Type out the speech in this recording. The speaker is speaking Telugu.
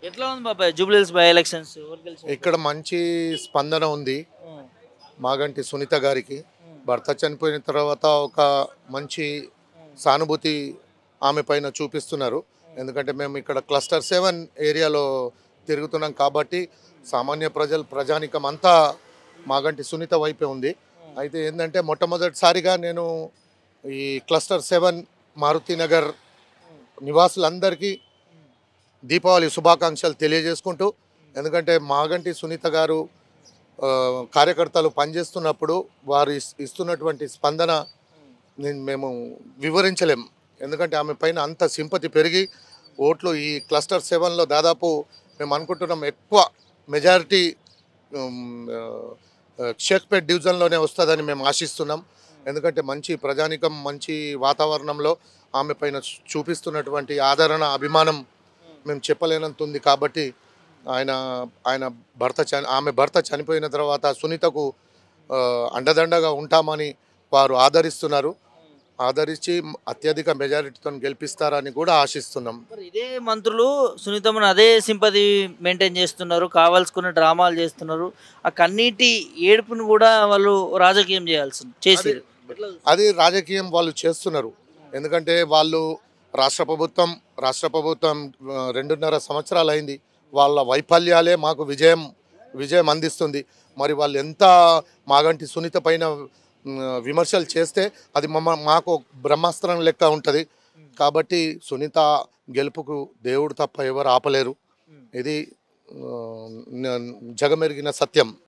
ఎట్లా ఉంది బాబాయ్ జూబ్లీహిల్స్ బై ఎలక్షన్స్ ఎవరు గెలిచారు? ఇక్కడ మంచి స్పందన ఉంది ఉమ్, మాగంటి సునీత గారికి. ఉమ్, భర్త చనిపోయిన తర్వాత ఒక మంచి సానుభూతి ఆమె పైన చూపిస్తున్నారు. ఎందుకంటే మేము ఇక్కడ క్లస్టర్ 7 ఏరియాలో తిరుగుతున్నాం కాబట్టి సామాన్య ప్రజానికం అంతా మాగంటి సునీత వైపే ఉంది. అయితే ఏంటంటే మొట్టమొదటిసారిగా నేను ఈ క్లస్టర్ 7 మారుతినగర్ నివాసులందరికీ దీపావళి శుభాకాంక్షలు తెలియజేసుకుంటూ, ఎందుకంటే మాగంటి సునీత గారు కార్యకర్తలు పనిచేస్తున్నప్పుడు వారు ఇస్తున్నటువంటి స్పందన మేము వివరించలేం. ఎందుకంటే ఆమె పైన అంత సింపతి పెరిగి ఓట్లు ఈ క్లస్టర్ 7లో దాదాపు మేము అనుకుంటున్నాం ఎక్కువ మెజారిటీ షేక్పేట్ డివిజన్లోనే వస్తుందని మేము ఆశిస్తున్నాం. ఎందుకంటే మంచి ప్రజానికం మంచి వాతావరణంలో ఆమె పైన చూపిస్తున్నటువంటి ఆదరణ అభిమానం మేము చెప్పలేనంత ఉంది. కాబట్టి ఆయన ఆయన ఆమె భర్త చనిపోయిన తర్వాత సునీతకు అండదండగా ఉంటామని వారు ఆదరిస్తున్నారు. ఆదరించి అత్యధిక మెజారిటీతో గెలిపిస్తారని కూడా ఆశిస్తున్నాం. మరి ఇదే మంత్రులు సునీతమ్మను అదే సింపతి మెయింటైన్ చేస్తున్నారు, కావాల్సుకున్న డ్రామాలు చేస్తున్నారు. ఆ కన్నీటి ఏడుపును కూడా వాళ్ళు రాజకీయం చేసారు. అది రాజకీయం వాళ్ళు చేస్తున్నారు. ఎందుకంటే వాళ్ళు రాష్ట్ర ప్రభుత్వం 2.5 సంవత్సరాలు అయింది. వాళ్ళ వైఫల్యాలే మాకు విజయం అందిస్తుంది. మరి వాళ్ళు ఎంత మాగంటి సునీత పైన విమర్శలు చేస్తే అది మాకు బ్రహ్మాస్త్రం లెక్క ఉంటుంది. కాబట్టి సునీత గెలుపుకు దేవుడు తప్ప ఎవరు ఆపలేరు. ఇది జగమెరిగిన సత్యం.